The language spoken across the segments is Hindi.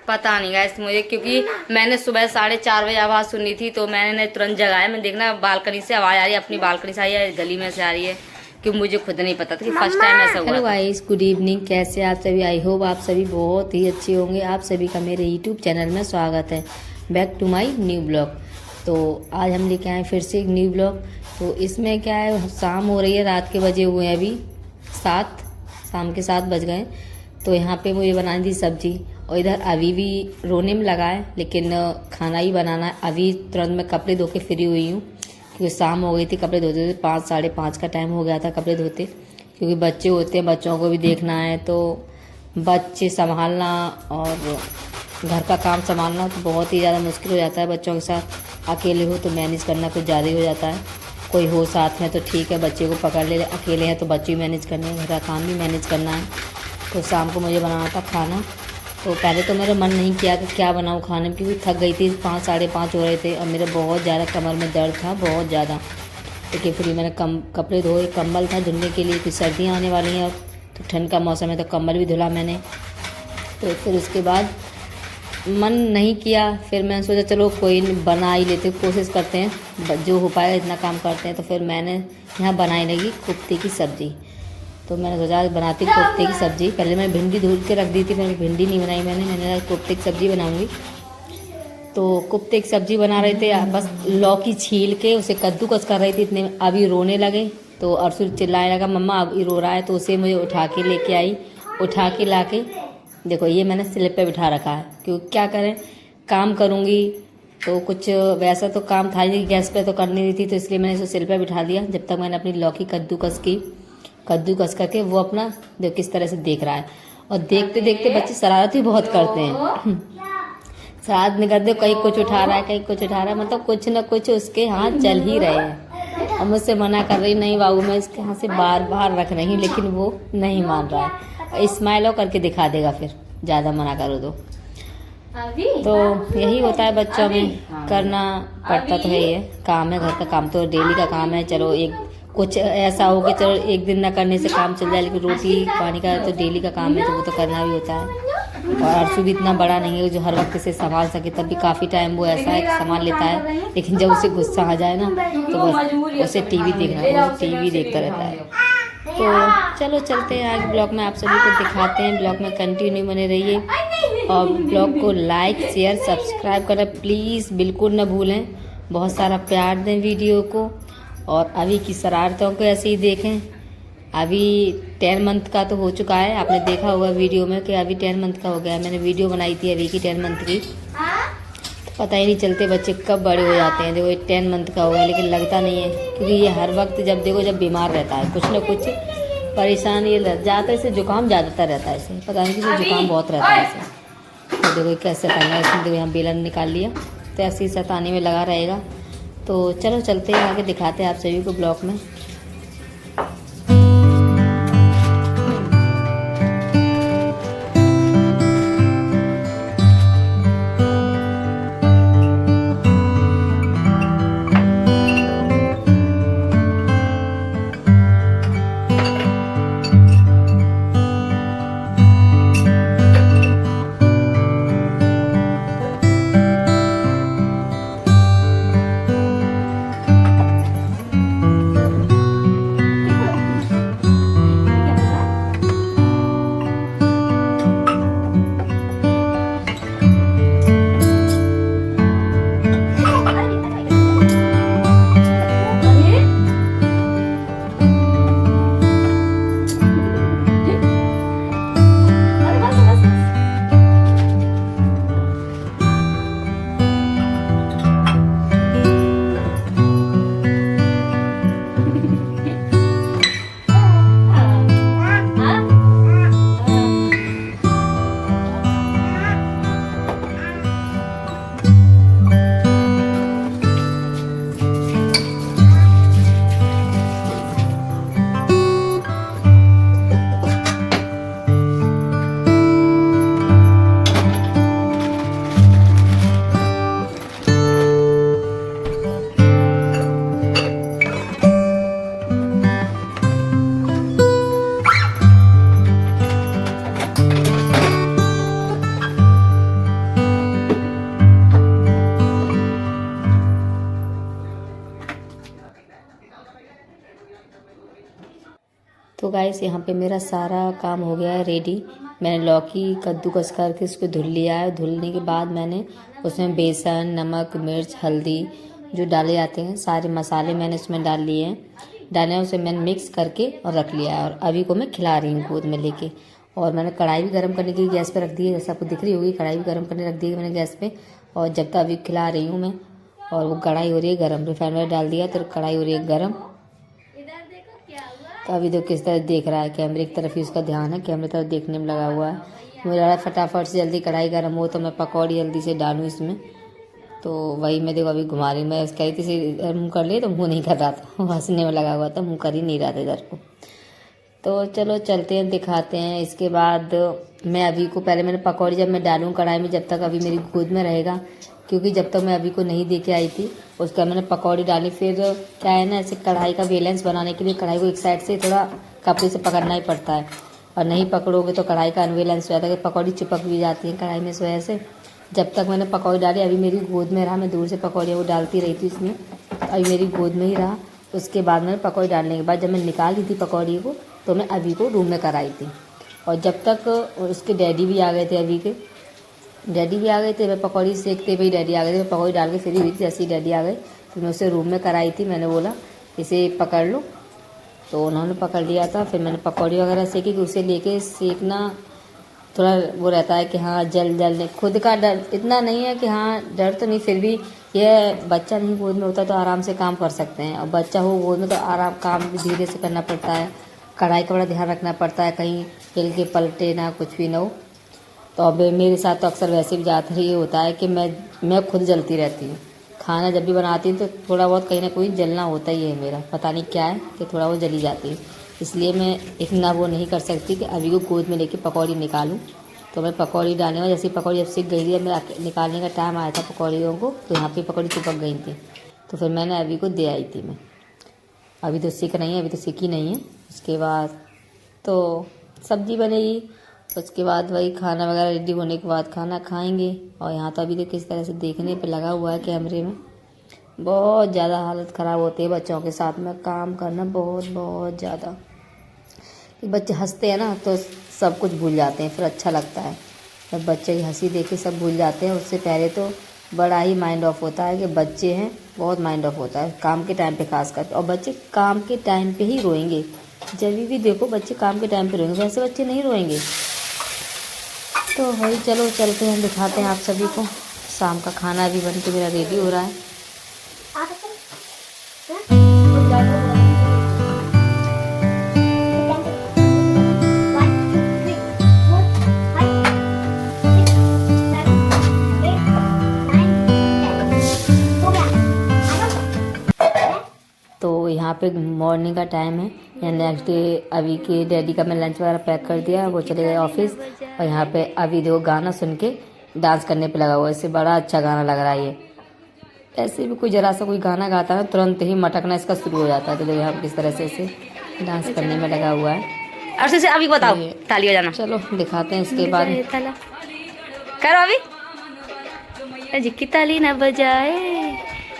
पता नहीं गाइस मुझे, क्योंकि मैंने सुबह 4:30 बजे आवाज़ सुनी थी तो मैंने तुरंत जगाया। मैं देखना बालकनी से आवाज़ आ रही है, अपनी बालकनी से आ रही है, गली में से आ रही है, क्योंकि मुझे खुद नहीं पता था कि फर्स्ट टाइम ऐसा हुआ। Hello guys, good evening. कैसे आप सभी? आई होप आप सभी बहुत ही अच्छे होंगे। आप सभी का मेरे यूट्यूब चैनल में स्वागत है। Back to my new blog. तो आज हम लेके आए फिर से एक न्यू ब्लॉग। तो इसमें क्या है, शाम हो रही है, रात के बजे हुए हैं अभी 7, शाम के 7 बज गए। तो यहाँ पे मुझे बनानी थी सब्जी, और इधर अभी भी रोने में लगा है, लेकिन खाना ही बनाना है। अभी तुरंत मैं कपड़े धो के फ्री हुई हूँ, क्योंकि शाम हो गई थी, कपड़े धोते थे 5 साढ़े 5 का टाइम हो गया था कपड़े धोते, क्योंकि बच्चे होते हैं, बच्चों को भी देखना है। तो बच्चे संभालना और घर का काम संभालना तो बहुत ही ज़्यादा मुश्किल हो जाता है बच्चों के साथ। अकेले हो तो मैनेज करना कुछ ज़्यादा ही हो जाता है। कोई हो साथ में तो ठीक है, बच्चे को पकड़ ले। अकेले हैं तो बच्चे भी मैनेज करने हैं, घर का काम भी मैनेज करना है। तो शाम को मुझे बनाना था खाना। तो पहले तो मेरा मन नहीं किया कि क्या बनाऊँ खाने में, क्योंकि थक गई थी, 5 साढ़े 5 हो रहे थे और मेरे बहुत ज़्यादा कमर में दर्द था, बहुत ज़्यादा। देखिए फिर मैंने कपड़े धोए, कंबल था धुलने के लिए, कि सर्दियाँ आने वाली हैं अब, तो ठंड का मौसम है तो कंबल भी धुला मैंने। तो फिर उसके बाद मन नहीं किया, फिर मैंने सोचा चलो कोई नहीं, बना ही लेते, कोशिश करते हैं, जो हो पाएगा इतना काम करते हैं। तो फिर मैंने यहाँ बनाई लगी कोफ्ते की सब्ज़ी। तो मैंने सोचा बनाती कोफ्ते की सब्ज़ी। पहले मैं भिंडी धुल के रख दी थी, फिर भिंडी नहीं बनाई मैंने कोफ्ते की सब्ज़ी बनाऊंगी। तो कोफ्ते की सब्ज़ी बना रहे थे, बस लौकी छील के उसे कद्दूकस कर रही थी, इतने में अभी रोने लगे। तो अर्शु चिल्लाने लगा मम्मा अभी रो रहा है, तो उसे मुझे उठा के लेके आई। उठा के ला के देखो ये मैंने स्लिप पे बिठा रखा है, क्योंकि क्या करें, काम करूँगी तो कुछ वैसा तो काम था नहीं, गैस पे तो कर नहीं रही थी, तो इसलिए मैंने इसे सिल पे बिठा दिया। जब तक मैंने अपनी लौकी कद्दूकस करके, वो अपना देखो किस तरह से देख रहा है। और देखते देखते बच्चे शरारत भी बहुत करते हैं। शरारत नहीं करते, कहीं कुछ उठा रहा है, कहीं कुछ उठा रहा है, मतलब कुछ ना कुछ उसके हाथ चल ही रहे हैं। और मुझसे मना कर रही, नहीं बाबू मैं इसके हाथ से बार बार रख रही हूँ, लेकिन वो नहीं मान रहा है। स्माइल करके दिखा देगा, फिर ज़्यादा मना करो तो यही होता है बच्चों में, करना पड़ता तो है, ये काम है, घर का काम तो डेली का काम है। चलो एक कुछ ऐसा हो कि चलो एक दिन ना करने से काम चल जाए, लेकिन रोटी पानी का तो डेली का काम है, तो वो तो करना भी होता है। और अर्शु भी इतना बड़ा नहीं है जो हर वक्त इसे संभाल सके, तब भी काफ़ी टाइम वो ऐसा है कि संभाल लेता है, लेकिन जब उसे गुस्सा आ जाए ना तो बस उसे टीवी देखना है, उसे टीवी देखता रहता है। तो चलो चलते हैं आगे ब्लॉग में, आप सभी को दिखाते हैं। ब्लॉग में कंटिन्यू बने रहिए और ब्लॉग को लाइक शेयर सब्सक्राइब करना प्लीज़ बिल्कुल ना भूलें। बहुत सारा प्यार दें वीडियो को, और अभी की शरारतों को ऐसे ही देखें। अभी 10 मंथ का तो हो चुका है, आपने देखा होगा वीडियो में कि अभी 10 मंथ का हो गया है। मैंने वीडियो बनाई थी अभी की 10 मंथ की, तो पता ही नहीं चलते बच्चे कब बड़े हो जाते हैं। देखो ये 10 मंथ का हो गया, लेकिन लगता नहीं है, क्योंकि ये हर वक्त जब देखो जब बीमार रहता है, कुछ ना कुछ परेशानी ये ज़्यादातर, इसे जुकाम ज़्यादातर रहता है, इसे पता नहीं किसी जुकाम बहुत रहता है इसे। तो देखो कैसे करना है, इसमें देखो यहाँ बेलन निकाल लिया, तो ऐसे ही सताने में लगा रहेगा। तो चलो चलते हैं आगे, दिखाते हैं आप सभी को ब्लॉग में। गाइस यहाँ पे मेरा सारा काम हो गया है रेडी। मैंने लौकी कद्दूकस करके उसको धुल लिया है। धुलने के बाद मैंने उसमें बेसन, नमक, मिर्च, हल्दी जो डाले जाते हैं सारे मसाले मैंने उसमें डाल लिए हैं। डाले उसे मैंने मिक्स करके और रख लिया है और अभी को मैं खिला रही हूँ गोद में लेके। और मैंने कढ़ाई भी गर्म करने के लिए गैस पे रख दी है, जैसे आपको दिख रही होगी कढ़ाई भी गर्म करने रख दी है मैंने गैस पे। और जब तक अभी खिला रही हूँ मैं और वो कढ़ाई हो रही है गर्म, रिफाइंड ऑयल डाल दिया तो कढ़ाई हो रही है गर्म। तो अभी तो किस तरह देख रहा है, कैमरे की तरफ ही उसका ध्यान है, कैमरे तरफ देखने में लगा हुआ है। मुझे लगा फटाफट से जल्दी कढ़ाई गर्म हो तो मैं पकौड़ी जल्दी से डालूँ इसमें। तो वही मैं देखो अभी घुमा रही, मैं कही थी से मुँह कर लिए तो मुँह नहीं कर रहा था, हंसने में लगा हुआ था, मुँह कर ही नहीं रहा था इधर को। तो चलो चलते हैं दिखाते हैं। इसके बाद मैं अभी को पहले मैंने पकौड़ी जब मैं डालूँ कढ़ाई में, जब तक अभी मेरी गोद में रहेगा, क्योंकि जब तक मैं अभी को नहीं दे के आई थी उसका मैंने पकौड़ी डाली। फिर क्या है ना, ऐसे कढ़ाई का बैलेंस बनाने के लिए कढ़ाई को एक साइड से थोड़ा कपड़े से पकड़ना ही पड़ता है, और नहीं पकड़ोगे तो कढ़ाई का अनबैलेंस हो जाता है, पकौड़ी चिपक भी जाती है कढ़ाई में। इस वजह से जब तक मैंने पकौड़ी डाली अभी मेरी गोद में रहा, मैं दूर से पकौड़ियाँ वो डालती रही थी इसमें, अभी मेरी गोद में ही रहा। उसके बाद मैंने पकौड़ी डालने के बाद जब मैं निकाल ली थी पकौड़ी को तो मैं अभी को रूम में कराई थी। और जब तक उसके डैडी भी आ गए थे, अभी के डैडी भी आ गए थे, मैं पकौड़ी सेकते हुए डैडी आ गए थे, मैं पकौड़ी डाल के फ्री हुई थी, जैसे ही डैडी आ गए तो मैं उसे रूम में कराई थी। मैंने बोला इसे पकड़ लो तो उन्होंने पकड़ लिया था। फिर मैंने पकौड़ी वगैरह सेकी कि उसे लेके सेकना थोड़ा वो रहता है कि हाँ जल खुद का डर इतना नहीं है कि हाँ डर तो नहीं, फिर भी ये बच्चा नहीं गोद में होता तो आराम से काम कर सकते हैं, और बच्चा हो गोद में तो आराम काम भी धीरे से करना पड़ता है, कढ़ाई का बड़ा ध्यान रखना पड़ता है, कहीं हिल के पलटे ना कुछ भी ना हो। तो अब मेरे साथ तो अक्सर वैसे भी ज़्यादातर ये होता है कि मैं खुद जलती रहती हूँ। खाना जब भी बनाती हूँ तो थोड़ा बहुत कहीं ना कोई जलना होता ही है मेरा, पता नहीं क्या है कि थोड़ा बहुत जली जाती है, इसलिए मैं इतना वो नहीं कर सकती कि अभी को गोद में लेके पकौड़ी निकालूं। तो मैं पकौड़ी डालने में जैसे पकौड़ी जब सीख गई थी, मैं निकालने का टाइम आया था पकौड़ियों को तो यहाँ पे पकौड़ी चिपक गई थी, तो फिर मैंने अभी को दे आई थी। मैं अभी तो सीख नहीं है, अभी तो सीखी नहीं है। उसके बाद तो सब्जी बनेगी, उसके बाद वही खाना वगैरह रेडी होने के बाद खाना खाएंगे। और यहाँ तो अभी तो किस तरह से देखने पे लगा हुआ है कैमरे में, बहुत ज़्यादा हालत ख़राब होती है बच्चों के साथ में काम करना, बहुत ज़्यादा। बच्चे हंसते हैं ना तो सब कुछ भूल जाते हैं, फिर अच्छा लगता है जब बच्चे की हंसी देख के सब भूल जाते हैं। उससे पहले तो बड़ा ही माइंड ऑफ होता है कि बच्चे हैं, बहुत माइंड ऑफ होता है काम के टाइम पे खास कर। और बच्चे काम के टाइम पे ही रोएंगे, जब भी देखो बच्चे काम के टाइम पे रोएंगे, वैसे बच्चे नहीं रोएंगे। तो वही चलो चलते हैं दिखाते हैं आप सभी को। शाम का खाना अभी बन के मेरा रेडी हो रहा है। तो यहाँ पे मॉर्निंग का टाइम है या नेक्स्ट डे अभी के डैडी का मैं लंच वगैरह पैक कर दिया, वो चले गए ऑफिस। और यहाँ पे अभी देखो गाना सुन के डांस करने पे लगा हुआ है, इससे बड़ा अच्छा गाना लग रहा है ये। ऐसे भी कोई जरा सा कोई गाना गाता है तुरंत ही मटकना इसका शुरू हो जाता है। तो देखो यहाँ किस तरह से इसे डांस करने में लगा हुआ है। अर्षि से अभी बताओ ताली बजाना, चलो दिखाते हैं इसके बाद। करो अभी जिक्की ताली ना बजाए।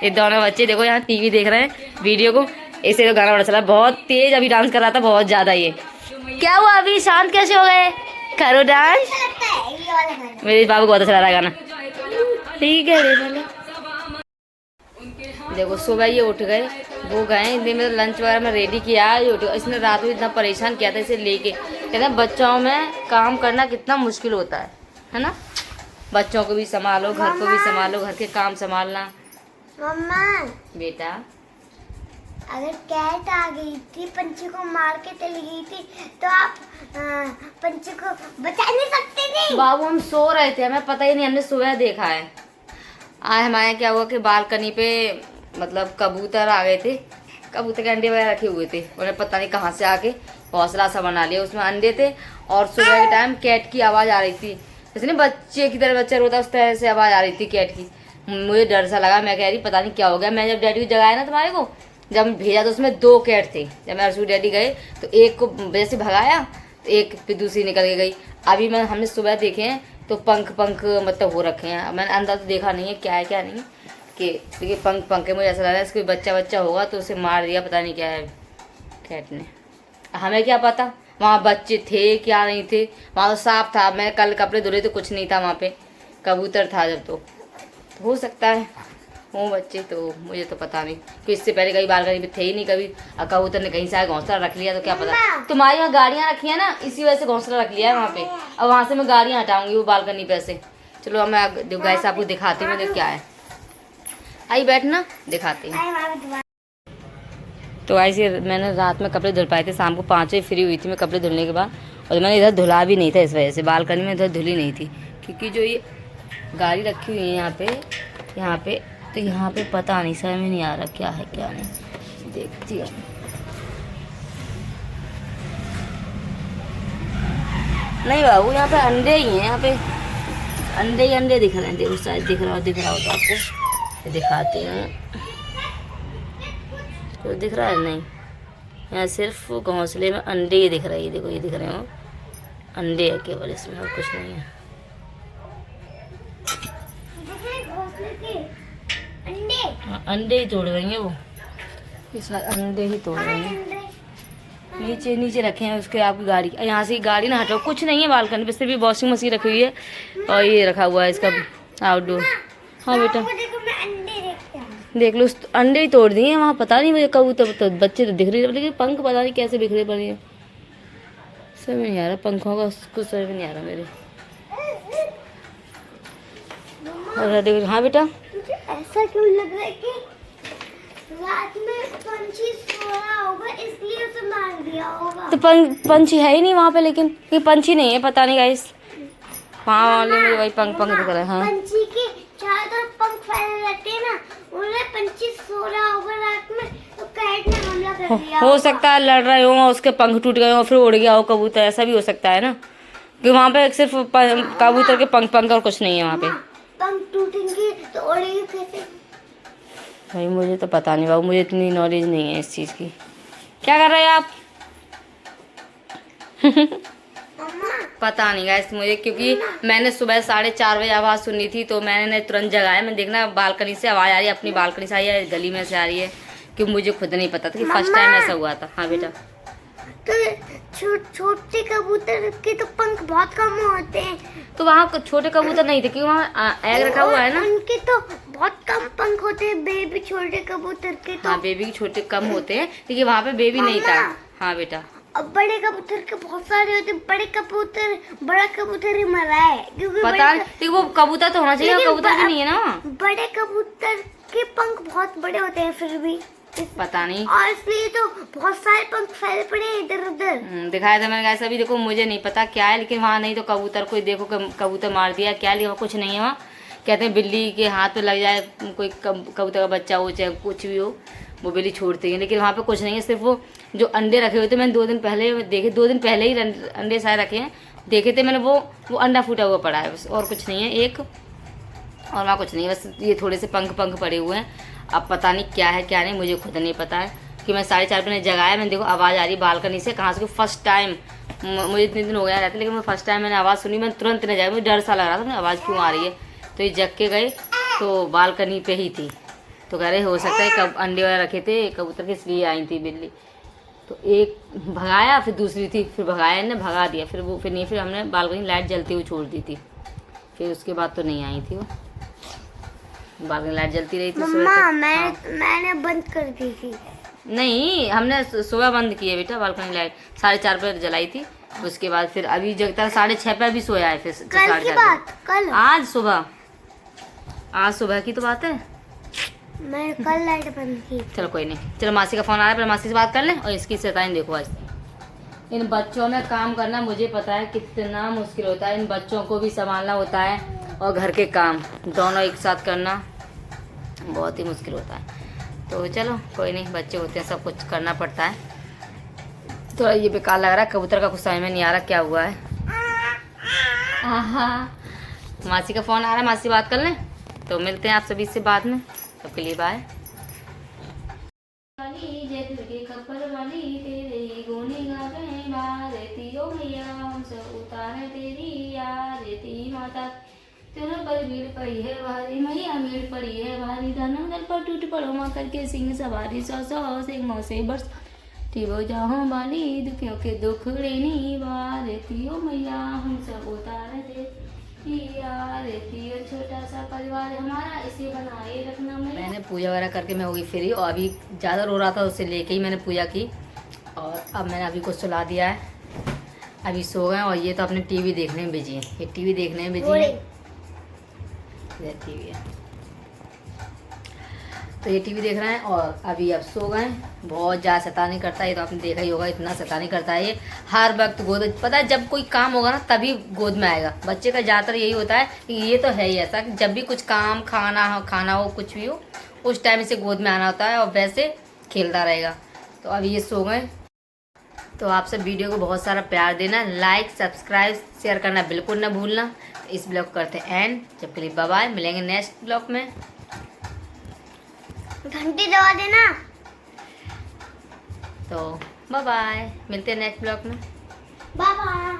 ये दोनों बच्चे देखो यहाँ टीवी देख रहे हैं वीडियो को, ऐसे तो गाना बड़ा चला, बहुत तेज अभी डांस कर रहा था, बहुत ज्यादा। ये क्या हुआ अभी शांत कैसे हो गए? करो डांस। मेरे बाबू को बहुत अच्छा लग रहा है गाना। ठीक है देखो सुबह ये उठ गए, वो गए मेरा लंच वगैरह में रेडी किया, ये उठ गए। इसने रात में इतना परेशान किया था इसे लेके। कहते हैं बच्चों में काम करना कितना मुश्किल होता है ना, बच्चों को भी संभालो, घर को भी संभालो, घर के काम संभालना। मम्मा बेटा अगर कैट आ गई थी पंछी को मार के चली गई थी तो आप पंछी को बचा नहीं सकते थे? बाबू हम सो रहे थे, हमें पता ही नहीं, हमने सुबह देखा है। आज हमारे क्या हुआ कि बालकनी पे मतलब कबूतर आ गए थे, कबूतर के अंडे वगैरह रखे हुए थे, उन्हें पता नहीं कहाँ से आके हौसला सा बना लिया, उसमें अंडे थे। और सुबह के टाइम कैट की आवाज़ आ रही थी, जैसे बच्चे की तरह बच्चा रोता उस तरह से आवाज़ आ रही थी कैट की। मुझे डर सा लगा, मैं कह रही पता नहीं क्या हो गया। मैं जब डैडी को जगाया ना तुम्हारे को, जब भेजा तो उसमें 2 कैट थे। जब मैं अर्शु डैडी गए तो एक को जैसे भगाया तो एक फिर दूसरी निकल के गई। अभी हमने सुबह देखे हैं तो पंख मतलब हो रखे हैं, मैंने अंदर तो देखा नहीं है क्या है क्या नहीं, कि पंख है। मुझे ऐसा लग रहा है इसको बच्चा होगा तो उसे मार दिया, पता नहीं क्या है कैट ने, हमें क्या पता। वहाँ बच्चे थे क्या नहीं थे, वहाँ तो साफ था। मैं कल कपड़े धुले तो कुछ नहीं था वहाँ पे, कबूतर था जब तो हो सकता है वो बच्चे, तो मुझे तो पता नहीं कि इससे पहले कहीं बालकनी पे थे ही नहीं कभी। और कबूतर ने कहीं से घोंसला रख लिया तो क्या पता। तुम्हारी वहाँ गाड़ियाँ रखी है ना, इसी वजह से घोंसला रख लिया है वहाँ पे। अब वहाँ से मैं गाड़ियाँ हटाऊंगी वो बालकनी पे से। चलो अब मैं गाइस आपको दिखाती हूँ मुझे क्या है। आई बैठना दिखाती हूँ। तो ऐसे मैंने रात में कपड़े धुल पाए थे, शाम को 5 बजे फ्री हुई थी मैं कपड़े धुलने के बाद। और मैंने इधर धुला भी नहीं था, इस वजह से बालकनी में इधर धुली नहीं थी, क्योंकि जो ये गाड़ी रखी हुई है यहाँ पे तो यहाँ पे पता नहीं, समझ में नहीं आ रहा क्या है क्या नहीं। देखती हूँ। नहीं बाबू यहाँ पे अंडे ही हैं, यहाँ पे अंडे ही अंडे दिख रहे हैं। देखो शायद दिख रहा हो तो आपको दिखाती हूँ। तो दिख रहा है नहीं, यहाँ सिर्फ घोंसले में अंडे ही दिख रहे हैं। देखो ये दिख रहे हो अंडे है केवल, इसमें और कुछ नहीं है। अंडे ही तोड़ रही हैं वो, इस बार अंडे ही तोड़ रही हैं। नीचे रखे हैं उसके आपकी गाड़ी, यहाँ से गाड़ी ना हटाओ, कुछ नहीं है बालकनी पे, सिर्फ भी वॉशिंग मशीन रखी हुई है और ये रखा हुआ है इसका आउटडोर। हाँ बेटा देख लो, अंडे ही तोड़ दिए वहाँ। पता नहीं मुझे कबूतर तो बच्चे तो दिख रहे हैं, लेकिन पंख पता नहीं कैसे बिखरे पड़े हैं, समझ नहीं आ रहा पंखों का, कुछ समझ नहीं आ रहा मेरे। और देखो हाँ बेटा, ऐसा क्यों लग रहा है कि रात में पंछी सो रहा होगा इसलिए उसे मार दिया होगा। तो पंछी है ही नहीं वहाँ पे, लेकिन ये पंछी नहीं है, पता नहीं गाइस। वहाँ वाले में वही पंख दिख रहा है। हाँ पंछी के चारों तरफ पंख फैले रहते हैं ना, उन्हें पंछी सो रहा होगा रात में तो कैट ने हमला कर दिया हो सकता है लड़ रहे हो, उसके पंख टूट गए हो, फिर उड़ गया हो कबूतर, ऐसा भी हो सकता है ना, कि वहाँ पे सिर्फ कबूतर के पंख और कुछ नहीं है वहाँ पे। पंख टूटेंगे तो उड़ेगी कैसे? भाई मुझे तो पता नहीं बाबू, मुझे इतनी नॉलेज नहीं है इस चीज़ की। क्या कर रहे हैं आप? पता नहीं गाइस मुझे, क्योंकि मैंने सुबह 4:30 बजे आवाज़ सुनी थी तो मैंने तुरंत जगाया। मैं देखना बालकनी से आवाज़ आ रही है, अपनी बालकनी से आई है, गली में से आ रही है, कि मुझे खुद नहीं पता था कि फर्स्ट टाइम ऐसा हुआ था। हाँ बेटा, तो छोटे कबूतर के तो पंख बहुत कम होते हैं, तो वहाँ छोटे कबूतर नहीं थे क्योंकि वहाँ एग रखा हुआ है ना, उनके तो बहुत कम पंख होते हैं बेबी छोटे कबूतर के तो। हाँ बेबी के छोटे कम होते हैं, लेकिन वहाँ पे बेबी नहीं था। हाँ बेटा, अब बड़े कबूतर के बहुत सारे होते हैं। बड़ा कबूतर ही मरा है क्योंकि पता नहीं, वो कबूतर तो होना चाहिए, कबूतर भी नहीं है ना। बड़े कबूतर के पंख बहुत बड़े होते हैं फिर भी, पता नहीं, और इसलिए तो बहुत सारे पंख फैले पड़े हैं इधर उधर। दिखाया था मैंने ऐसा भी। देखो मुझे नहीं पता क्या है, लेकिन वहाँ नहीं तो कबूतर को देखो कबूतर मार दिया क्या, लिया कुछ नहीं है वहाँ। कहते हैं बिल्ली के हाथ में लग जाए कोई कबूतर का बच्चा हो चाहे कुछ भी हो, वो बिल्ली छोड़ती है, लेकिन वहाँ पे कुछ नहीं है। सिर्फ वो जो अंडे रखे हुए थे, मैंने 2 दिन पहले देखे, 2 दिन पहले ही अंडे शायद रखे हैं, देखे थे मैंने, वो अंडा फूटा हुआ पड़ा है बस, और कुछ नहीं है एक, और वहाँ कुछ नहीं है, बस ये थोड़े से पंख पड़े हुए हैं। अब पता नहीं क्या है क्या नहीं, मुझे खुद नहीं पता है, कि मैं 4:30 बजे जगाया। मैंने देखो आवाज़ आ रही बालकनी से, कहाँ से, फर्स्ट टाइम, मुझे इतने दिन हो गया रहते, लेकिन मैं फर्स्ट टाइम मैंने आवाज़ सुनी, मैंने तुरंत नहीं जाया, मुझे डर सा लग रहा था आवाज़ क्यों आ रही है। तो ये जग के गए तो बालकनी पे ही थी, तो कह रहे हो सकता है कब अंडे वगैरह रखे थे कबूतर के, इसलिए आई थी बिल्ली। तो एक भगाया, फिर दूसरी थी, फिर भगाया ने भगा दिया, फिर वो फिर नहीं, फिर हमने बालकनी लाइट जलती हुई छोड़ दी थी, फिर उसके बाद तो नहीं आई थी वो, बालकनी लाइट जलती रही थी। मम्मा मैंने बंद कर दी थी। नहीं, हमने सुबह बंद की है बेटा बालकनी लाइट, 4:30 पर जलाई थी, उसके बाद फिर अभी जगता 6:30 पर भी सोया है, फिर कल की बात, कल आज सुबह की तो बात है, मैं कल लाइट बंद की। चलो कोई नहीं, चलो मासी का फोन आ रहा है, पहले मासी से बात कर लें। और इसकी शैतानी देखो, आज इन बच्चों में काम करना मुझे पता है कितना मुश्किल होता है, इन बच्चों को भी संभालना होता है और घर के काम दोनों एक साथ करना बहुत ही मुश्किल होता है। तो चलो कोई नहीं, बच्चे होते हैं, सब कुछ करना पड़ता है। थोड़ा ये बेकार लग रहा है, कबूतर का कुछ समझ में नहीं आ रहा क्या हुआ है। मासी का फ़ोन आ रहा है, मासी बात कर लें, तो मिलते हैं आप सभी से बाद में, सबके लिए बाय। पर भीड़ पड़ी है भारी, मैया भीड़ पड़ी है भारी, धनम दल पर टूट पड़ो माँ करके सिंह सवारी, 100 सिंहों से बरस टिबो जाओ बाली दुखियों के दुखड़े नी वारतियो मैया हम सब उतार दे यार तियो छोटा सा परिवार हमारा इसे बनाए रखना। मैंने पूजा वगैरह करके मैं होगी फ्री और अभी ज़्यादा रो रहा था उससे लेके ही मैंने पूजा की और अब मैंने अभी को सुला दिया है। अभी सो गए और ये तो अपने टीवी देखने में बिजी है। ये टीवी देखने में बिजी है। ये टीवी है तो ये टीवी देख रहे हैं और अभी अब सो गए। बहुत ज़्यादा शैतानी करता है ये तो आपने देखा ही होगा, इतना शैतानी करता है ये। हर वक्त गोद, पता है जब कोई काम होगा ना तभी गोद में आएगा। बच्चे का ज़्यादातर यही होता है कि ये तो है ही ऐसा कि जब भी कुछ काम खाना हो कुछ भी हो उस टाइम इसे गोद में आना होता है और वैसे खेलता रहेगा। तो अभी ये सो गए। तो आप सब वीडियो को बहुत सारा प्यार देना, लाइक सब्सक्राइब शेयर करना बिल्कुल ना भूलना। इस ब्लॉग करते हैं एंड, जब के लिए बाय बाय। मिलेंगे नेक्स्ट ब्लॉग में। घंटी दबा देना। तो बाय बाय, मिलते हैं नेक्स्ट ब्लॉग में। Bye bye.